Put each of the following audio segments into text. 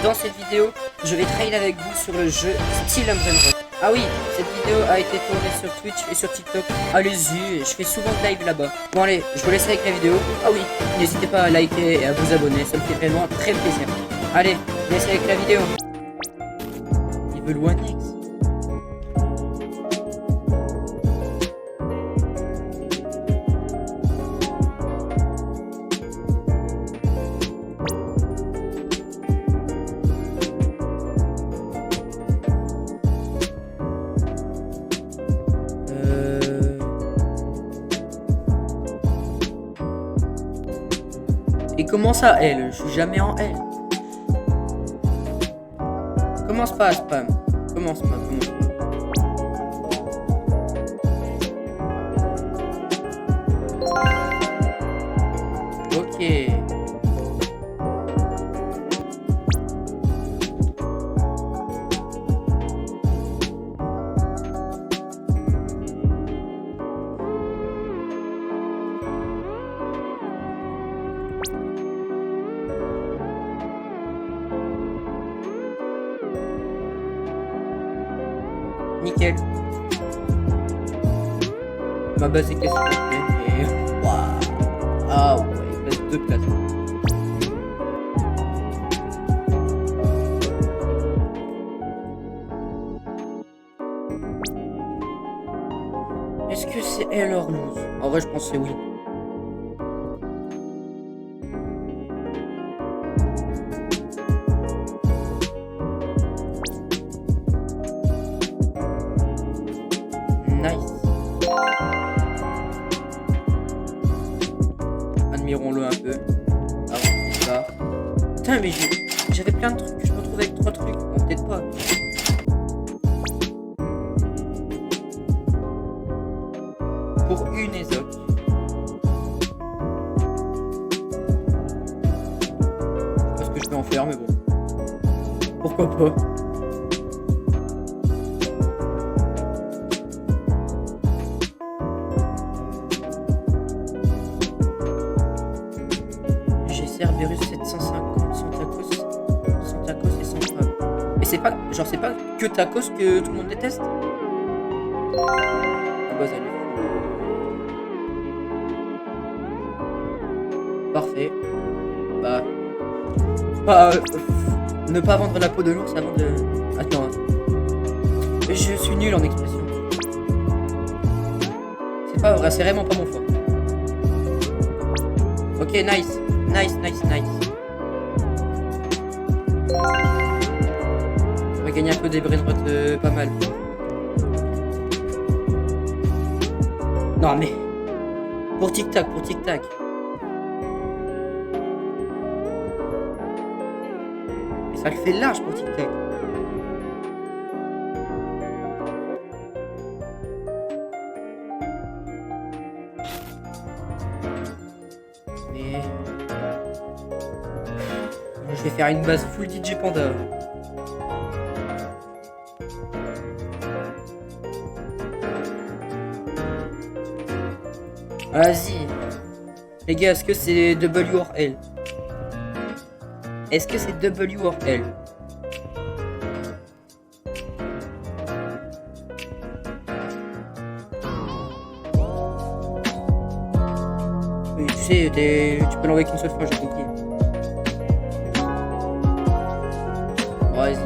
dans cette vidéo, je vais traîner avec vous sur le jeu Steel Umbrella. Ah oui, cette vidéo a été tournée sur Twitch et sur TikTok. Allez-y, je fais souvent de live là-bas. Bon allez, je vous laisse avec la vidéo. Ah oui, n'hésitez pas à liker et à vous abonner, ça me fait vraiment très plaisir. Allez, je vous laisse avec la vidéo. Il veut loin X. Et comment ça, L? Je suis jamais en L. Commence pas à spam. Commence pas, commence pas. Ok. Nickel. Ma base est cassée et waouh. Ah ouais, il reste 2 places. Est-ce que c'est elle or non? En vrai, je pense que c'est oui. Nice. Admirons-le un peu. Ah, c'est ça. Putain, mais j'avais plein de trucs. Je me retrouve avec 3 trucs. Bon, peut-être pas. Pour une Ezoc. Je sais pas ce que je peux en faire, mais bon. Pourquoi pas. Cerberus 750, sans tacos et sans crabe. Mais c'est pas, genre c'est pas que tacos que tout le monde déteste. Ah bah salut. Parfait. Bah, ne pas vendre la peau de l'ours avant de. Attends. Je suis nul en expression. C'est pas vrai, c'est vraiment pas mon fort. Ok, nice. Nice. On va gagner un peu des brainrots pas mal. Non mais... Pour tic-tac. Mais ça le fait large pour tic-tac. Mais... Je vais faire une base full DJ Panda. Vas-y. Les gars, est-ce que c'est W or L? Est-ce que c'est W or L? Oui, tu sais, tu peux l'envoyer qu'une seule fois, j'ai compris. Vas-y.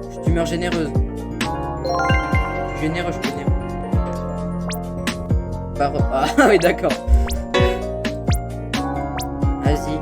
Je suis d'humeur généreuse. Je suis généreux. Ah oui, d'accord. Vas-y.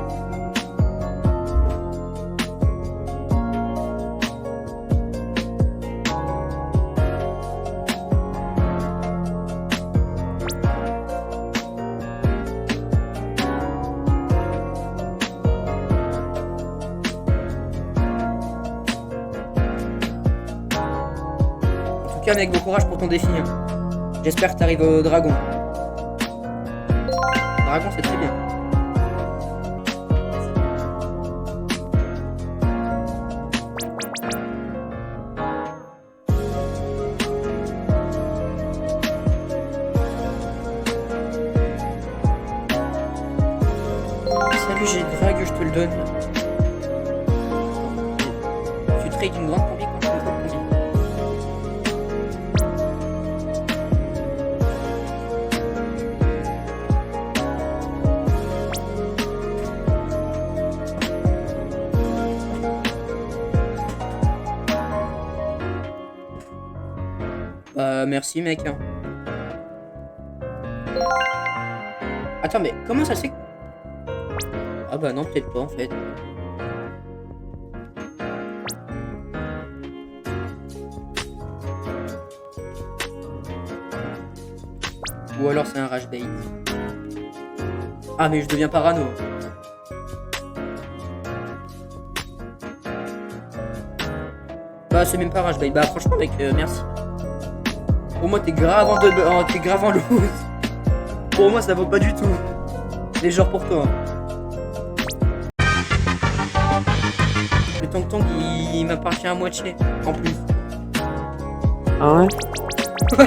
En tout cas, mec, bon courage pour ton défi. Hein. J'espère que t'arrives au dragon. Dragon, c'est très bien. Salut, j'ai drague, je te le donne. Tu trades une grande combi contre une grande combi. Merci mec. Attends, mais comment ça se fait que... Ah bah non, peut-être pas en fait. Ou alors c'est un rage bait. Ah mais je deviens parano. Bah c'est même pas rage bait. Bah franchement mec, merci. Pour moi t'es grave en t'es grave en loose. Pour moi ça vaut pas du tout. Les genres pour toi. Le tong-tong il m'appartient à moitié en plus. Ah ouais? Ouais.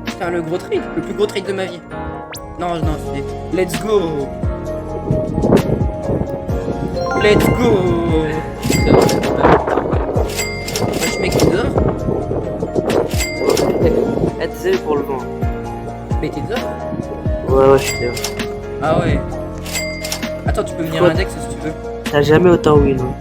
Putain le gros trade, le plus gros trade de ma vie. Non, c'est let's go. Let's go. Wesh mec, t'es dehors? Être pour le vent. Mais t'es dehors? Ouais, je suis dehors. Ah ouais. Attends, tu peux venir à l'index si tu veux. T'as jamais autant win. Hein.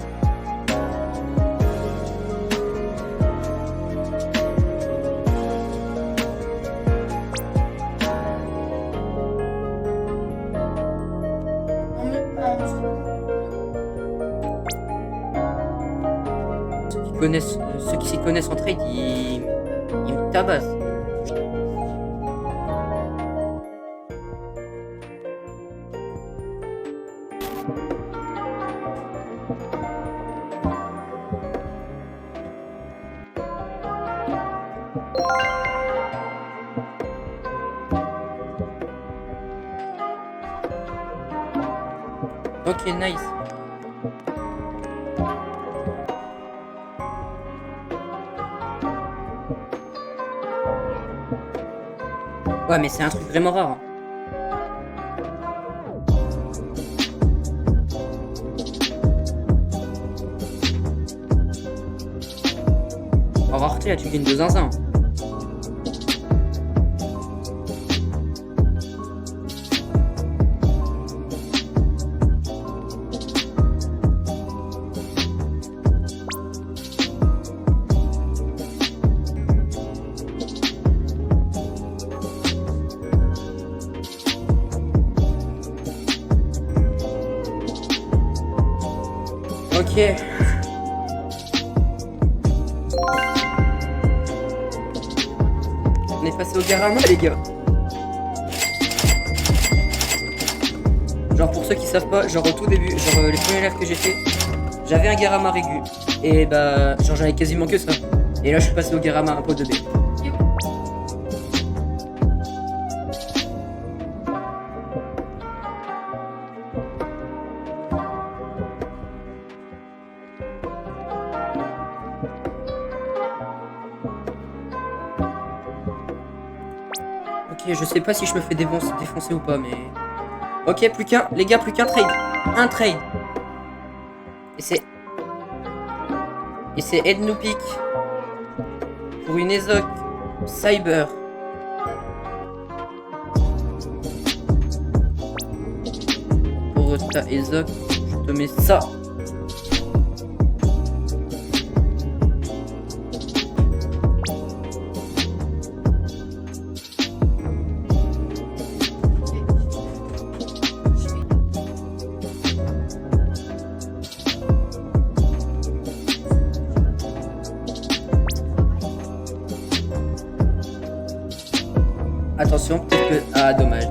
Ceux qui s'y connaissent en trade, ils me tabassent. Ok, nice. Ouais, mais c'est un truc vraiment rare. Hein. En rareté, là, tu gagnes de zinzin. Ok. On est passé au Garama les gars. Genre pour ceux qui savent pas, genre au tout début, genre les premiers lives que j'ai fait, j'avais un Garama Régu. Et bah genre j'avais quasiment que ça. Et là je suis passé au Garama un pot de B. Ok, je sais pas si je me fais défoncer ou pas, mais... Ok, plus qu'un, les gars, plus qu'un trade. Un trade. Et c'est... Ednupik. Pour une Ezoc Cyber. Pour ta Ezoc, je te mets ça. Attention, peut-être que... Ah, dommage.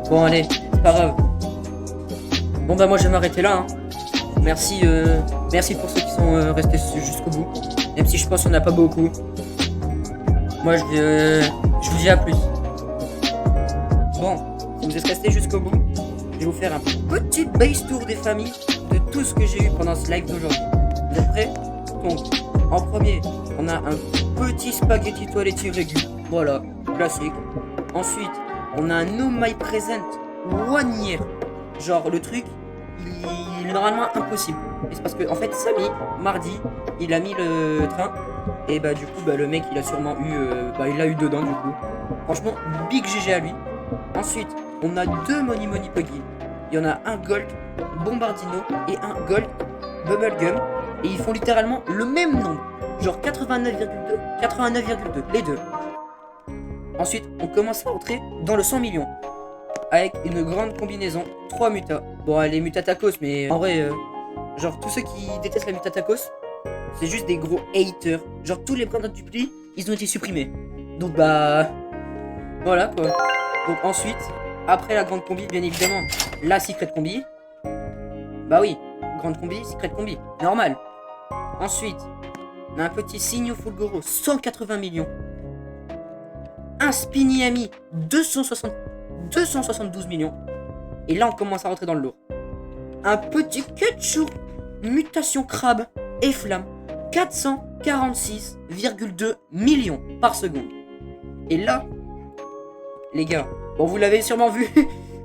Bon, allez, c'est pas grave. Bon, bah, moi, je vais m'arrêter là. Hein. Merci pour ceux qui sont restés jusqu'au bout. Même si je pense qu'il n'y en a pas beaucoup. Moi, je vous dis à plus. Bon, si vous êtes restés jusqu'au bout, je vais vous faire un petit base tour des familles de tout ce que j'ai eu pendant ce live d'aujourd'hui. Vous êtes prêts? Donc, en premier, on a un petit spaghetti toilettier régu. Voilà, classique. Ensuite, on a un No My Present 1 year. Genre, le truc, il est normalement impossible. Et c'est parce que, en fait, Samy, mardi, il a mis le train. Et bah, du coup, bah, le mec, il a sûrement eu. Il l'a eu dedans, du coup. Franchement, big GG à lui. Ensuite, on a 2 Money Money Puggy. Il y en a un Gold Bombardino et un Gold Bubblegum. Et ils font littéralement le même nombre. Genre 89,2, 89,2, les deux. Ensuite, on commence à entrer dans le 100 millions. Avec une grande combinaison, 3 mutas. Bon, elle est muta tacos, mais en vrai, genre tous ceux qui détestent la muta tacos, c'est juste des gros haters. Genre tous les brandons du pli, ils ont été supprimés. Donc bah, voilà quoi. Donc ensuite, après la grande combi, bien évidemment, la secret combi. Bah oui, grande combi, secret combi, normal. Ensuite, on a un petit Signo Fulgoro, 180 millions. Un Spiny Ami, 272 millions. Et là, on commence à rentrer dans le lourd. Un petit Ketchup, mutation crabe et flamme, 446,2 millions par seconde. Et là, les gars, bon, vous l'avez sûrement vu.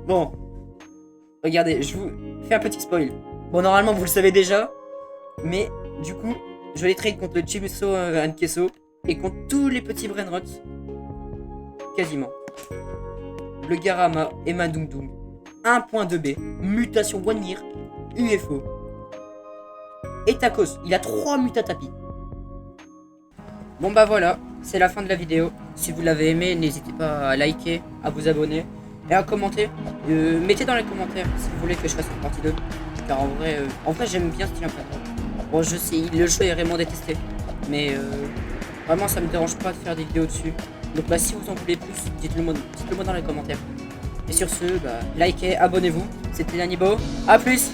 Bon, regardez, je vous fais un petit spoil. Bon, normalement, vous le savez déjà. Mais, du coup, je les trade contre le Chimiso and Queso et contre tous les petits Brainrots. Quasiment. Le Garama et Mandung Dung. 1.2B. Mutation 1 year. UFO. Et Tacos. Il a 3 mutatapis. Bon bah voilà. C'est la fin de la vidéo. Si vous l'avez aimé, n'hésitez pas à liker, à vous abonner et à commenter. Mettez dans les commentaires si vous voulez que je fasse une partie 2. Car en vrai j'aime bien Steel Emperor. Bon, je sais, le jeu est vraiment détesté. Mais vraiment, ça me dérange pas de faire des vidéos dessus. Donc bah, si vous en voulez plus, dites-le moi dans les commentaires. Et sur ce, bah, likez, abonnez-vous. C'était Lanibo. A plus.